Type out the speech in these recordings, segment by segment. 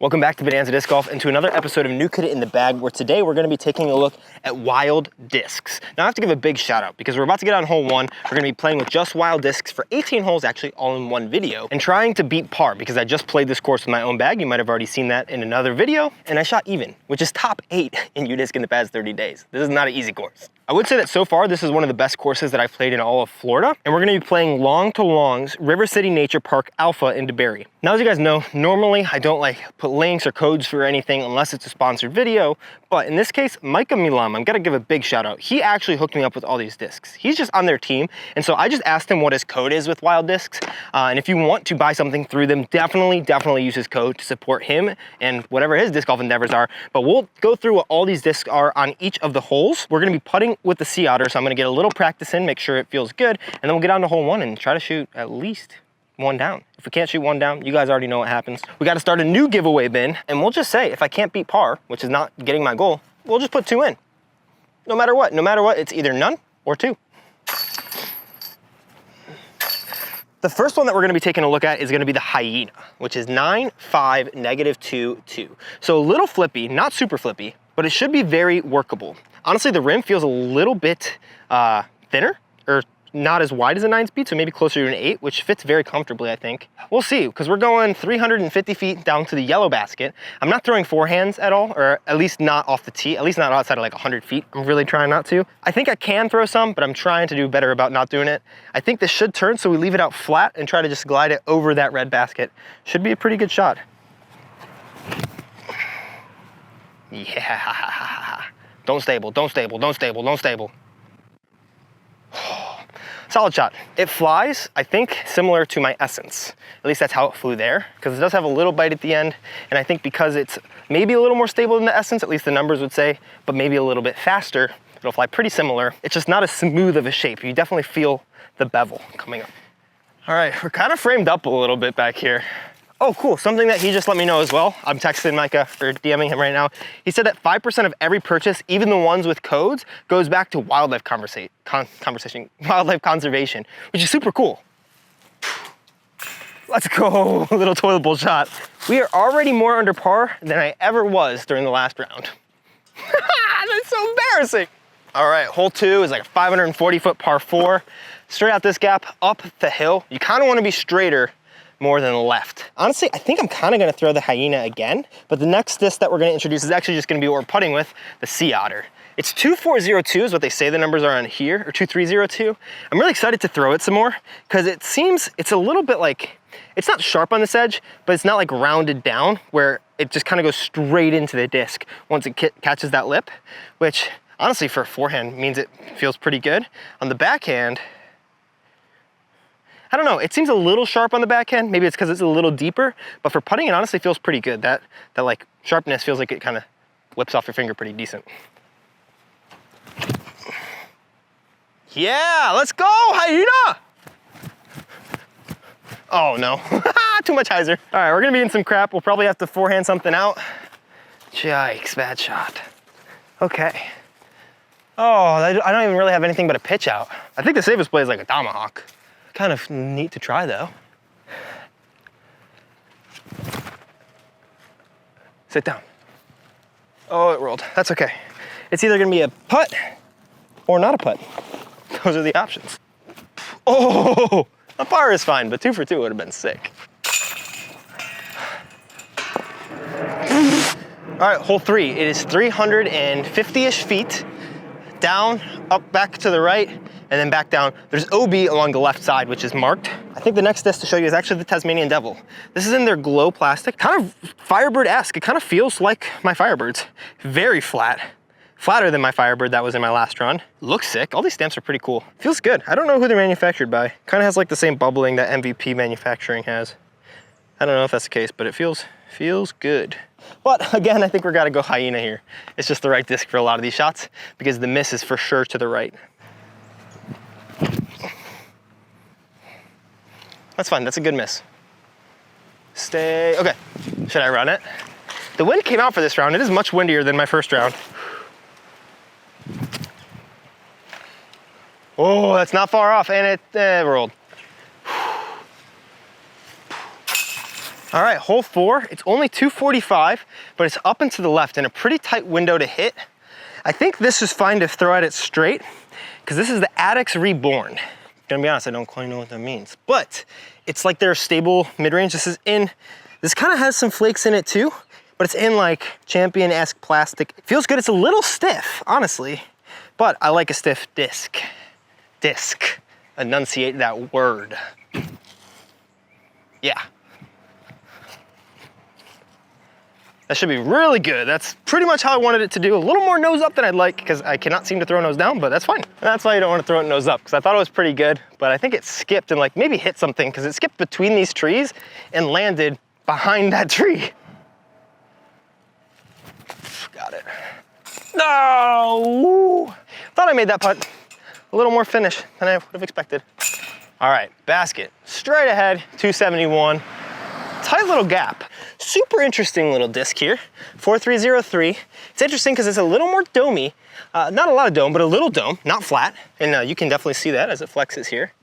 Welcome back to Bonanza Disc Golf and to another episode of New Kid in the Bag, where today we're going to be taking a look at Wild Discs. Now I have to give a big shout out because we're about to get on hole 1. We're going to be playing with just Wild Discs for 18 holes, actually all in one video, and trying to beat par because I just played this course with my own bag. You might have already seen that in another video, and I shot even, which is top 8 in UDisc in the past 30 days. This is not an easy course. I would say that so far this is one of the best courses that I've played in all of Florida, and we're going to be playing Long to Long's River City Nature Park Alpha in DeBary. Now, as you guys know, normally I don't put links or codes for anything unless it's a sponsored video, but in this case, Micah Milam, I'm gonna give a big shout out. He actually hooked me up with all these discs. He's just on their team, and so I just asked him what his code is with Wild Discs, and if you want to buy something through them, definitely use his code to support him and whatever his disc golf endeavors are. But we'll go through what all these discs are on each of the holes. We're gonna be putting with the Sea Otter, so I'm gonna get a little practice in, make sure it feels good, and then we'll get on to hole 1 and try to shoot at least 1 down. If we can't shoot 1 down, you guys already know what happens. We gotta start a new giveaway bin, and we'll just say, if I can't beat par, which is not getting my goal, we'll just put 2 in. No matter what, it's either none or 2. The first one that we're gonna be taking a look at is gonna be the Hyena, which is 9.5, -2.2. So a little flippy, not super flippy, but it should be very workable. Honestly, the rim feels a little bit thinner, or not as wide as a 9-speed, so maybe closer to an 8, which fits very comfortably, I think. We'll see, because we're going 350 feet down to the yellow basket. I'm not throwing forehands at all, or at least not off the tee, at least not outside of 100 feet. I'm really trying not to. I think I can throw some, but I'm trying to do better about not doing it. I think this should turn, so we leave it out flat and try to just glide it over that red basket. Should be a pretty good shot. Yeah. Don't stable. Solid shot. It flies, I think, similar to my Essence. At least that's how it flew there, because it does have a little bite at the end, and I think because it's maybe a little more stable than the Essence, at least the numbers would say, but maybe a little bit faster, it'll fly pretty similar. It's just not as smooth of a shape. You definitely feel the bevel coming up. All right, we're kind of framed up a little bit back here. Oh, cool, something that he just let me know as well. I'm texting Micah, or DMing him right now. He said that 5% of every purchase, even the ones with codes, goes back to wildlife conservation, which is super cool. Let's go, little toilet bowl shot. We are already more under par than I ever was during the last round. That's so embarrassing. All right, hole 2 is like a 540-foot par 4. Straight out this gap, up the hill. You kind of want to be straighter more than left. Honestly, I think I'm kind of going to throw the Hyena again, but the next disc that we're going to introduce is actually just going to be what we're putting with, the Sea Otter. It's 2402 is what they say the numbers are on here, or 2302. I'm really excited to throw it some more because it seems it's a little bit it's not sharp on this edge, but it's not rounded down where it just kind of goes straight into the disc once it catches that lip, which honestly for a forehand means it feels pretty good. On the backhand, I don't know, it seems a little sharp on the backhand. Maybe it's because it's a little deeper, but for putting it honestly feels pretty good. That sharpness feels like it kind of whips off your finger pretty decent. Yeah, let's go, Hyena! Oh no, too much hyzer. All right, we're gonna be in some crap. We'll probably have to forehand something out. Yikes, bad shot. Okay. Oh, I don't even really have anything but a pitch out. I think the safest play is a tomahawk. Kind of neat to try though. Sit down. Oh, it rolled. That's okay. It's either gonna be a putt or not a putt. Those are the options. Oh, a par is fine, but 2 for 2 would have been sick. All right, hole 3. It is 350-ish feet down, up, back to the right, and then back down. There's OB along the left side, which is marked. I think the next disc to show you is actually the Tasmanian Devil. This is in their glow plastic, kind of Firebird-esque. It kind of feels like my Firebirds. Very flat. Flatter than my Firebird that was in my last run. Looks sick. All these stamps are pretty cool. Feels good. I don't know who they're manufactured by. Kind of has the same bubbling that MVP manufacturing has. I don't know if that's the case, but it feels good. But again, I think we're gotta go Hyena here. It's just the right disc for a lot of these shots because the miss is for sure to the right. That's fine, that's a good miss. Stay, okay. Should I run it? The wind came out for this round. It is much windier than my first round. Oh, that's not far off, and it rolled. All right, hole 4, it's only 245, but it's up and to the left in a pretty tight window to hit. I think this is fine to throw at it straight, because this is the Addicts Reborn. Gonna be honest, I don't quite know what that means, but it's like their stable mid-range. This kind of has some flakes in it too, but it's in like Champion-esque plastic. It feels good. It's a little stiff, honestly, but I like a stiff disc. Disc, enunciate that word. Yeah. That should be really good. That's pretty much how I wanted it to do. A little more nose up than I'd like because I cannot seem to throw nose down, but that's fine. And that's why you don't want to throw it nose up, because I thought it was pretty good, but I think it skipped and like maybe hit something, because it skipped between these trees and landed behind that tree. Got it. No! Thought I made that putt a little more finish than I would have expected. All right, basket, straight ahead, 271. Tight little gap. Super interesting little disc here, 4303. It's interesting because it's a little more domey. Not a lot of dome, but a little dome, not flat. And you can definitely see that as it flexes here.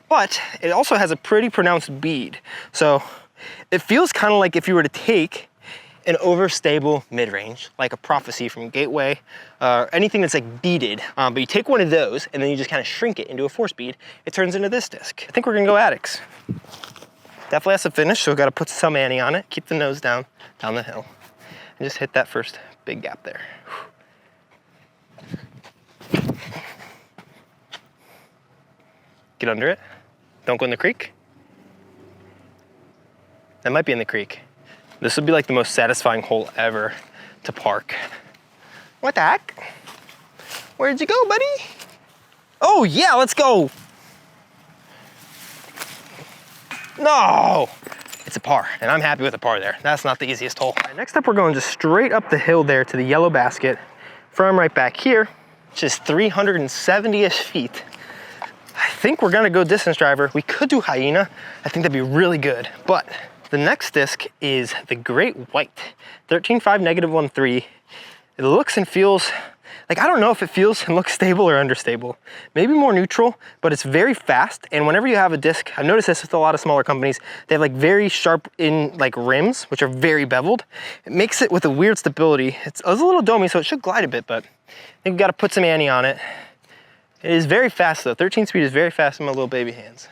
But it also has a pretty pronounced bead. So it feels kind of like if you were to take an overstable mid-range, like a Prophecy from Gateway, anything that's like beaded, but you take one of those and then you just kind of shrink it into a 4-speed, it turns into this disc. I think we're gonna go Addicts. Definitely has to finish, so we've got to put some ante on it, keep the nose down the hill, and just hit that first big gap there. Get under it. Don't go in the creek. That might be in the creek. This would be like the most satisfying hole ever to park. What the heck? Where'd you go, buddy? Oh yeah, let's go. No, it's a par, and I'm happy with a par there. That's not the easiest hole. Right, next up, we're going just straight up the hill there to the yellow basket from right back here, which is 370-ish feet. I think we're gonna go distance driver. We could do Hyena. I think that'd be really good, but the next disc is the Great White, 13.5 -13. It looks and feels like, I don't know if it feels and looks stable or understable. Maybe more neutral, but it's very fast. And whenever you have a disc, I've noticed this with a lot of smaller companies, they have like very sharp in like rims, which are very beveled. It makes it with a weird stability. It's a little domey, so it should glide a bit, but I think we've got to put some ante on it. It is very fast though. 13 speed is very fast in my little baby hands.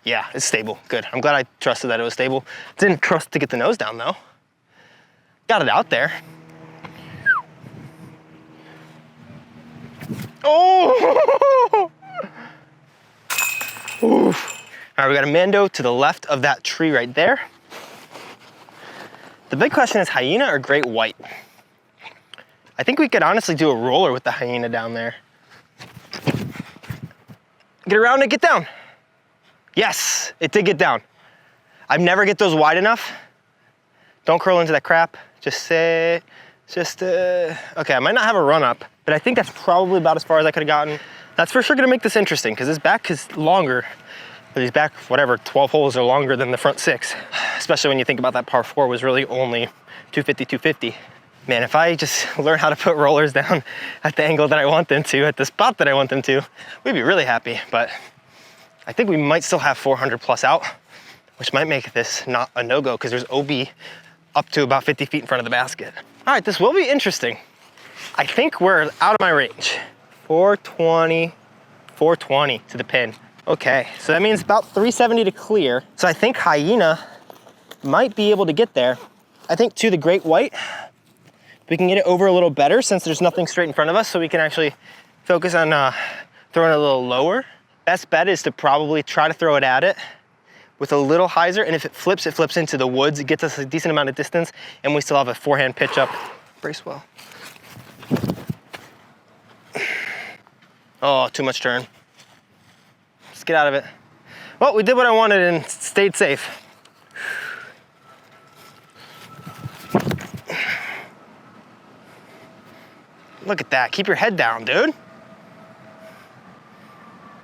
Yeah, it's stable, good. I'm glad I trusted that it was stable. Didn't trust to get the nose down though. Got it out there. Oh! Oof. All right, we got a Mando to the left of that tree right there. The big question is Hyena or Great White? I think we could honestly do a roller with the Hyena down there. Get around and get down. Yes, it did get down. I never get those wide enough. Don't curl into that crap. Just say, okay, I might not have a run up, but I think that's probably about as far as I could have gotten. That's for sure gonna make this interesting because this back is longer. These back, whatever, 12 holes are longer than the front 6, especially when you think about that par 4 was really only 250, 250. Man, if I just learn how to put rollers down at the angle that I want them to, at the spot that I want them to, we'd be really happy. But I think we might still have 400 plus out, which might make this not a no-go because there's OB up to about 50 feet in front of the basket. All right, this will be interesting. I think we're out of my range. 420 to the pin. Okay, so that means about 370 to clear. So I think Hyena might be able to get there. I think to the Great White, we can get it over a little better since there's nothing straight in front of us, so we can actually focus on throwing it a little lower. Best bet is to probably try to throw it at it with a little hyzer, and if it flips into the woods. It gets us a decent amount of distance, and we still have a forehand pitch up. Brace well. Oh, too much turn. Let's get out of it. Well, we did what I wanted and stayed safe. Look at that, keep your head down, dude.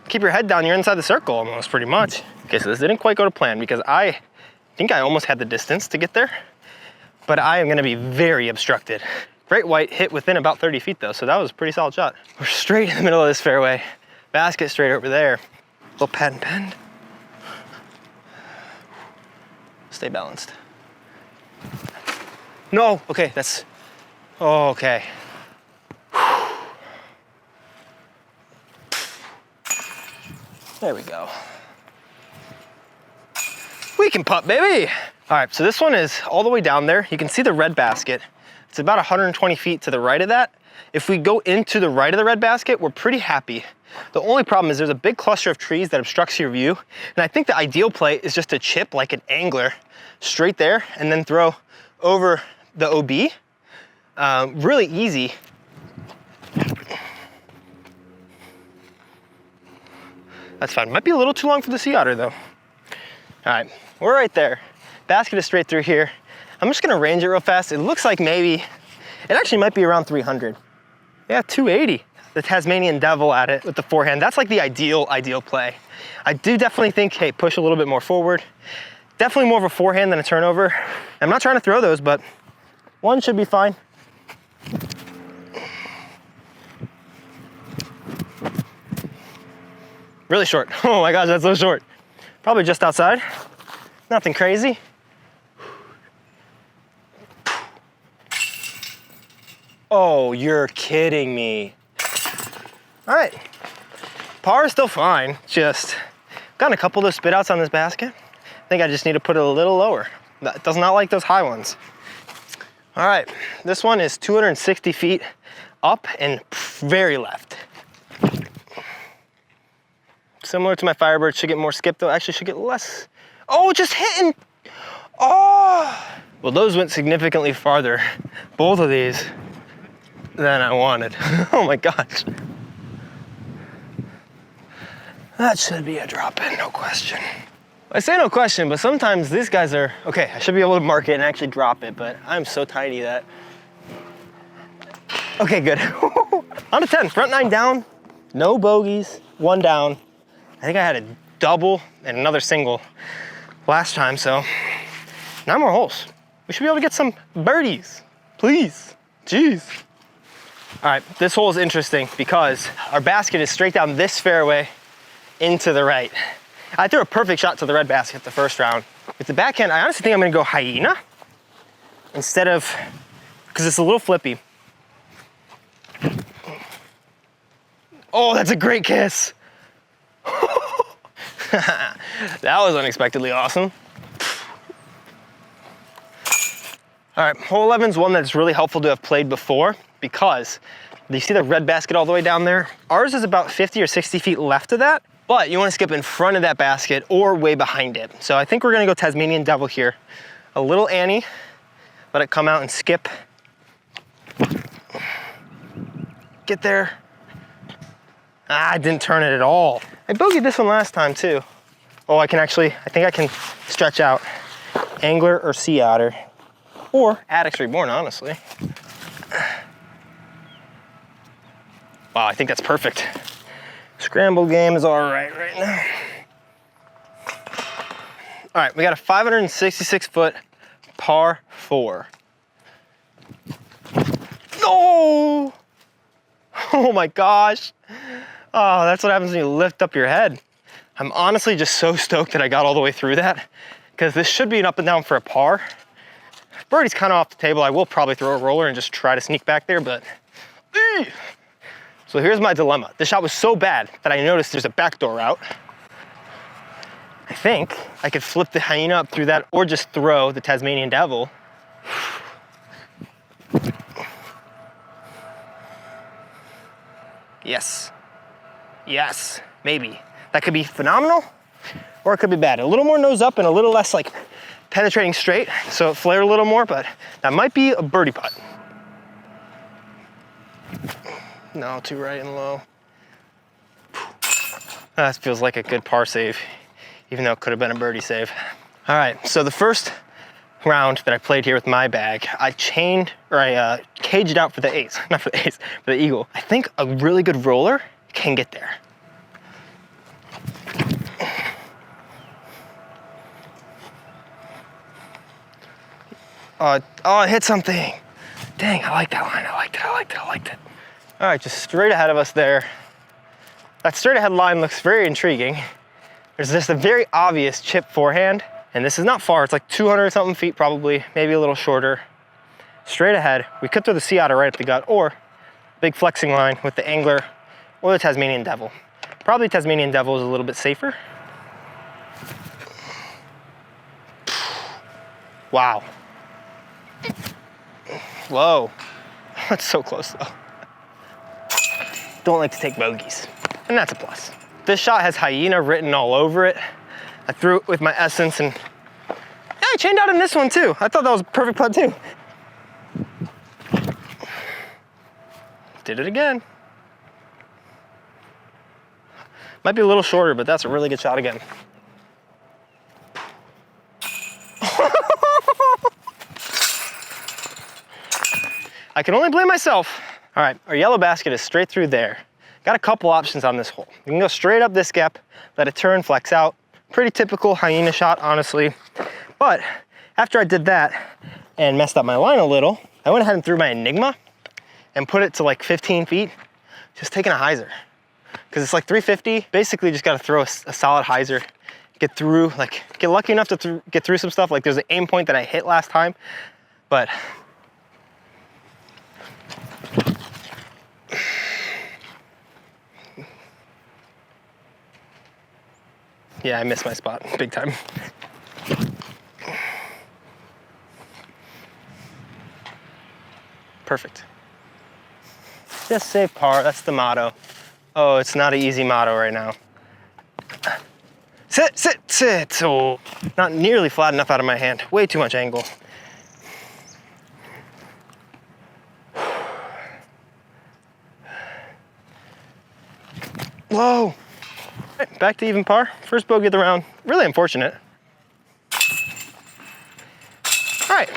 Keep your head down, you're inside the circle almost, pretty much. Okay, so this didn't quite go to plan because I think I almost had the distance to get there, but I am gonna be very obstructed. Great White hit within about 30 feet though, so that was a pretty solid shot. We're straight in the middle of this fairway. Basket straight over there. Little pad and bend. Stay balanced. No, okay, that's, oh, okay. There we go. We can putt, baby. All right, so this one is all the way down there. You can see the red basket. It's about 120 feet to the right of that. If we go into the right of the red basket, we're pretty happy. The only problem is there's a big cluster of trees that obstructs your view. And I think the ideal play is just to chip like an angler straight there and then throw over the OB. Really easy. That's fine. Might be a little too long for the sea otter though. All right, we're right there. Basket is straight through here. I'm just gonna range it real fast. It looks like maybe, it actually might be around 300. Yeah, 280. The Tasmanian Devil at it with the forehand. That's like the ideal play. I do definitely think, hey, push a little bit more forward. Definitely more of a forehand than a turnover. I'm not trying to throw those, but one should be fine. Really short. Oh my gosh, that's so short. Probably just outside. Nothing crazy. Oh, you're kidding me. All right, par is still fine. Just got a couple of those spit outs on this basket. I think I just need to put it a little lower. It does not like those high ones. All right, this one is 260 feet up and very left. Similar to my Firebird, should get more skip though. Actually should get less. Oh, just hitting. Oh. Well, those went significantly farther, both of these, than I wanted. Oh my gosh. That should be a drop in, no question. I say no question, but sometimes these guys are, okay, I should be able to mark it and actually drop it, but I'm so tiny that. Okay, good. On to 10, front 9 down, no bogeys, 1 down. I think I had a double and another single last time, so 9 more holes. We should be able to get some birdies, please, jeez. All right, this hole is interesting because our basket is straight down this fairway into the right. I threw a perfect shot to the red basket the first round. With the backhand, I honestly think I'm gonna go hyena instead of, because it's a little flippy. Oh, that's a great kiss. That was unexpectedly awesome. All right, hole 11 is one that's really helpful to have played before because you see the red basket all the way down there? Ours is about 50 or 60 feet left of that, but you want to skip in front of that basket or way behind it. So I think we're gonna go Tasmanian Devil here. A little Annie, let it come out and skip. Get there. Ah, I didn't turn it at all. I bogeyed this one last time too. Oh, I think I can stretch out angler or sea otter or Addicts Reborn, honestly. Wow, I think that's perfect. Scramble game is all right now. All right, we got a 566 foot par 4. No! Oh my gosh. Oh, that's what happens when you lift up your head. I'm honestly just so stoked that I got all the way through that because this should be an up and down for a par. Birdie's kind of off the table. I will probably throw a roller and just try to sneak back there, but. So here's my dilemma. This shot was so bad that I noticed there's a backdoor route. I think I could flip the hyena up through that or just throw the Tasmanian Devil. Yes. Yes, maybe. That could be phenomenal or it could be bad. A little more nose up and a little less like penetrating straight, so it flared a little more, but that might be a birdie putt. No, too right and low. That feels like a good par save, even though it could have been a birdie save. All right, so the first round that I played here with my bag, I caged out for the ace, not for the ace, for the eagle. I think a really good roller can get there. Oh, it hit something. Dang, I like that line. I liked it. All right, just straight ahead of us there. That straight ahead line looks very intriguing. There's just a very obvious chip forehand And this is not far, it's like 200 something feet probably, maybe a little shorter. Straight ahead, we could throw the sea otter right up the gut, or big flexing line with the angler or the Tasmanian devil. Probably Tasmanian devil is a little bit safer. Wow. Whoa. That's so close though. Don't like to take bogeys, and that's a plus. This shot has hyena written all over it. I threw it with my essence and yeah, I chained out in this one too. I thought that was a perfect putt too. Did it again. Might be a little shorter, but that's a really good shot again. I can only blame myself. All right, our yellow basket is straight through there. Got a couple options on this hole. You can go straight up this gap, let it turn, flex out. Pretty typical hyena shot, honestly. But after I did that and messed up my line a little, I went ahead and threw my Enigma and put it to like 15 feet, just taking a hyzer. Because it's like 350, basically just gotta throw a solid hyzer, get through, like get lucky enough to get through some stuff. Like there's an aim point that I hit last time, but yeah, I missed my spot big time. Perfect. Just save par, that's the motto. Oh, it's not an easy motto right now. Sit, sit, sit. Oh, not nearly flat enough out of my hand. Way too much angle. Whoa. Right, back to even par. First bogey of the round. Really unfortunate. All right,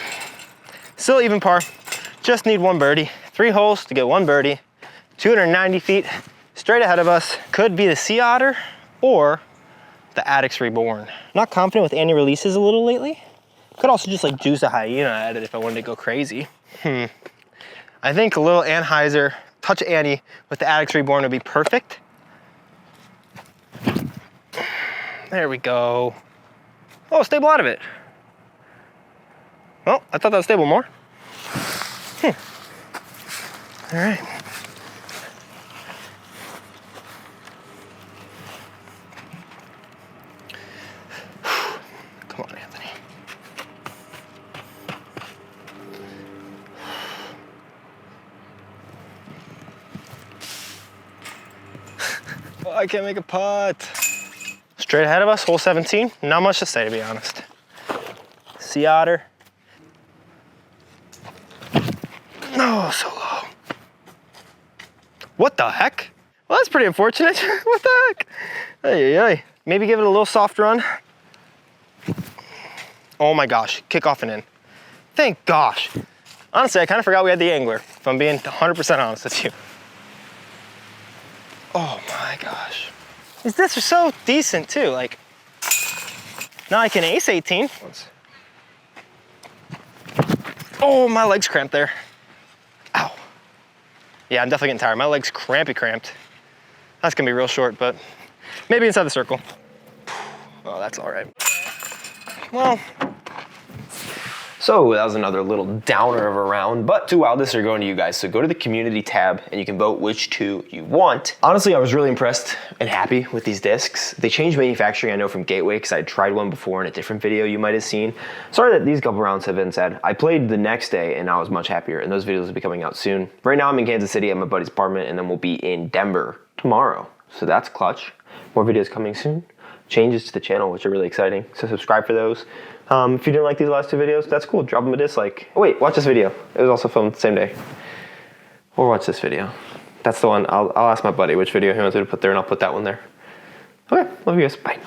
still even par. Just need one birdie. 3 holes to get one birdie. 290 feet straight ahead of us. Could be the sea otter or the Addicts Reborn. Not confident with Annie releases a little lately. Could also just like juice a hyena at it if I wanted to go crazy. I think a little Anheuser, touch Annie with the Addicts Reborn would be perfect. There we go. Oh, stable out of it. Well, I thought that was stable more. All right. Come on, Anthony. Oh, I can't make a putt. Straight ahead of us, hole 17. Not much to say, to be honest. Sea otter. No, so low. What the heck? Well, that's pretty unfortunate. What the heck? Ay, ay, ay. Maybe give it a little soft run. Oh my gosh, kick off and in. Thank gosh. Honestly, I kind of forgot we had the angler, if I'm being 100% honest with you. Oh my gosh. This is so decent too, like, now I can ace 18. Oh, my leg's cramped there. Ow. Yeah, I'm definitely getting tired. My leg's cramped. That's gonna be real short, but maybe inside the circle. Oh, that's all right. Well, so that was another little downer of a round, but 2 wild discs are going to you guys. So go to the community tab and you can vote which 2 you want. Honestly, I was really impressed and happy with these discs. They changed manufacturing, I know, from Gateway, because I tried one before in a different video you might have seen. Sorry that these couple rounds have been sad. I played the next day and I was much happier, and those videos will be coming out soon. Right now I'm in Kansas City at my buddy's apartment, and then we'll be in Denver tomorrow. So that's clutch. More videos coming soon. Changes to the channel, which are really exciting. So subscribe for those. If you didn't like these last 2 videos, that's cool. Drop them a dislike. Oh wait, watch this video. It was also filmed the same day. Or watch this video. That's the one. I'll ask my buddy which video he wants me to put there, and I'll put that one there. Okay, love you guys. Bye.